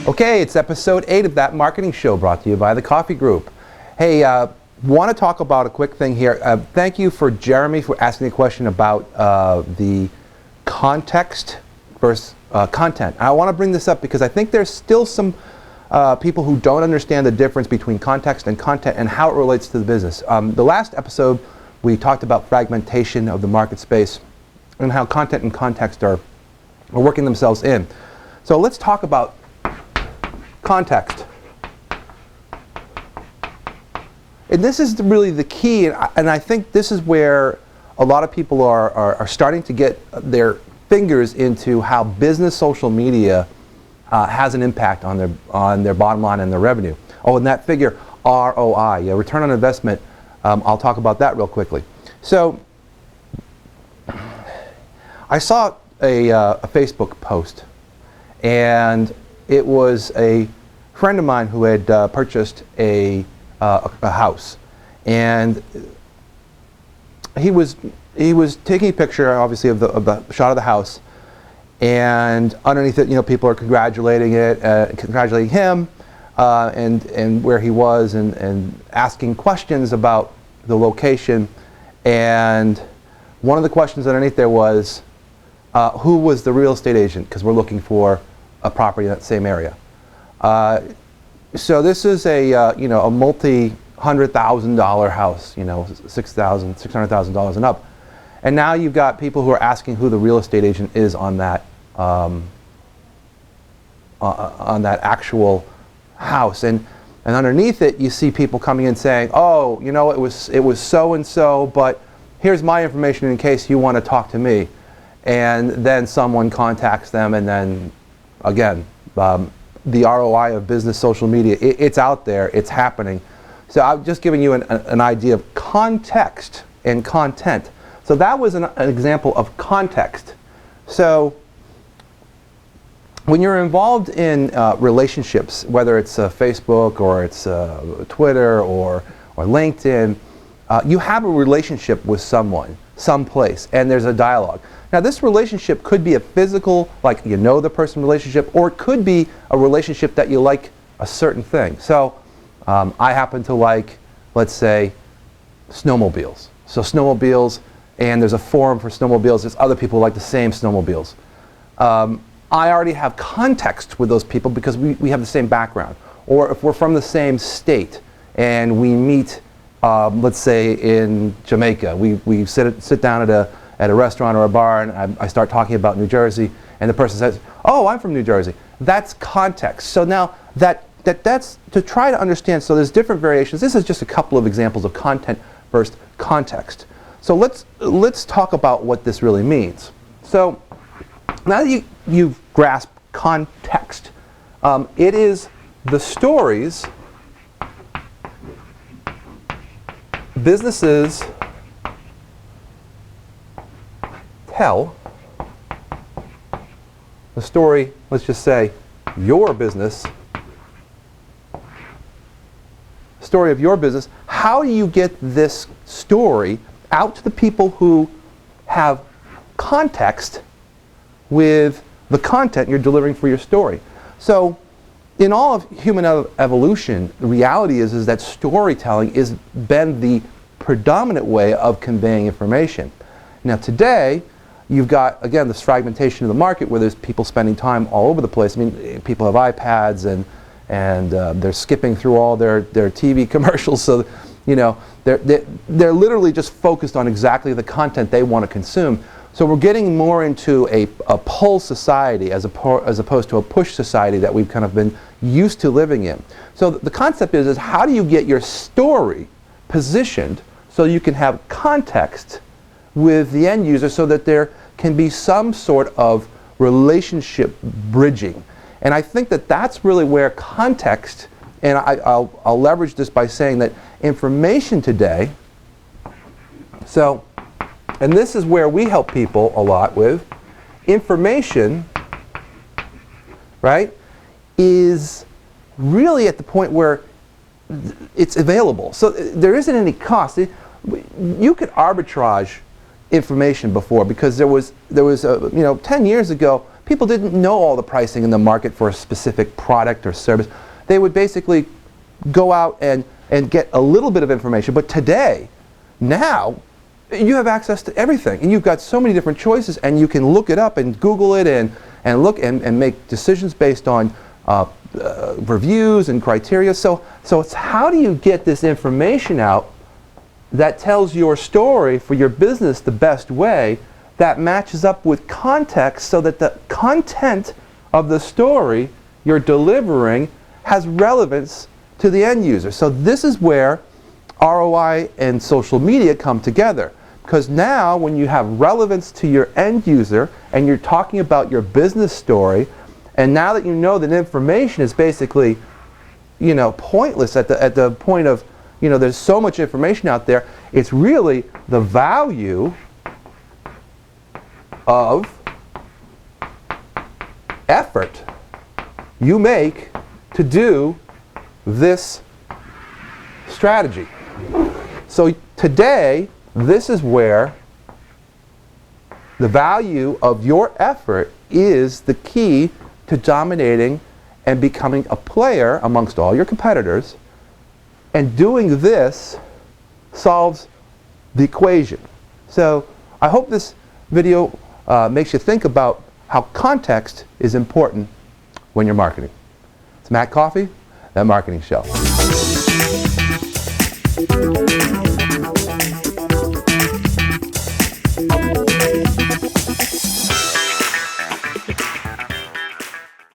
Okay, it's episode 8 of That Marketing Show, brought to you by the Coffee Group. Hey, want to talk about a quick thing here. Thank you for Jeremy for asking a question about the context versus content. I want to bring this up because I think there's still some people who don't understand the difference between context and content and how it relates to the business. The last episode, we talked about fragmentation of the market space and how content and context are working themselves in. So let's talk about context. And this is really the key, and I think this is where a lot of people are starting to get their fingers into how business social media has an impact on their bottom line and their revenue. Oh, and that figure, ROI, yeah, return on investment, I'll talk about that real quickly. So I saw a Facebook post, and it was a friend of mine who had purchased a house, and he was taking a picture, obviously, of the shot of the house, and underneath it, people are congratulating him, and where he was, and asking questions about the location. And one of the questions underneath there was, who was the real estate agent? Because we're looking for a property in that same area. So this is a multi-$100,000 house, $600,000 and up, and now you've got people who are asking who the real estate agent is on that actual house, and underneath it you see people coming in saying, oh, it was so and so, but here's my information in case you want to talk to me, and then someone contacts them, and then again. The ROI of business social media, it's out there, it's happening. So I'm just giving you an idea of context and content. So that was an example of context. So when you're involved in relationships, whether it's Facebook or it's Twitter or LinkedIn, you have a relationship with someone, someplace, and there's a dialogue. Now this relationship could be a physical, like the person relationship, or it could be a relationship that you like a certain thing. So I happen to like, let's say, snowmobiles. So snowmobiles, and there's a forum for snowmobiles, there's other people who like the same snowmobiles. I already have context with those people because we have the same background. Or if we're from the same state and we meet, let's say in Jamaica, we sit down at a restaurant or a bar, and I start talking about New Jersey, and the person says, oh, I'm from New Jersey. That's context. So now that's to try to understand. So there's different variations. This is just a couple of examples of content versus context. So let's talk about what this really means. So now that you've grasped context, it is the stories businesses tell. The story, let's just say, your business, story of your business. How do you get this story out to the people who have context with the content you're delivering for your story? So in all of human evolution, the reality is that storytelling has been the predominant way of conveying information. Now today, you've got, again, this fragmentation of the market where there's people spending time all over the place. I mean, people have iPads and they're skipping through all their TV commercials, so they're literally just focused on exactly the content they want to consume. So we're getting more into a pull society as opposed to a push society that we've kind of been used to living in. So the concept is how do you get your story positioned so you can have context with the end user so that there can be some sort of relationship bridging. And I think that that's really where context, and I'll leverage this by saying that information today, and this is where we help people a lot with, information, right, is really at the point where it's available. So there isn't any cost. You could arbitrage information before because there was 10 years ago people didn't know all the pricing in the market for a specific product or service. They would basically go out and get a little bit of information. But today, now, you have access to everything, and you've got so many different choices, and you can look it up and Google it and look and make decisions based on reviews and criteria. So it's how do you get this information out that tells your story for your business the best way, that matches up with context so that the content of the story you're delivering has relevance to the end user. So this is where ROI and social media come together. Because now when you have relevance to your end user and you're talking about your business story, and now that you know that information is basically, pointless at the point of, there's so much information out there, it's really the value of effort you make to do this strategy. So today, this is where the value of your effort is the key to dominating and becoming a player amongst all your competitors. And doing this solves the equation. So I hope this video makes you think about how context is important when you're marketing. It's Matt Coffey, That Marketing Show.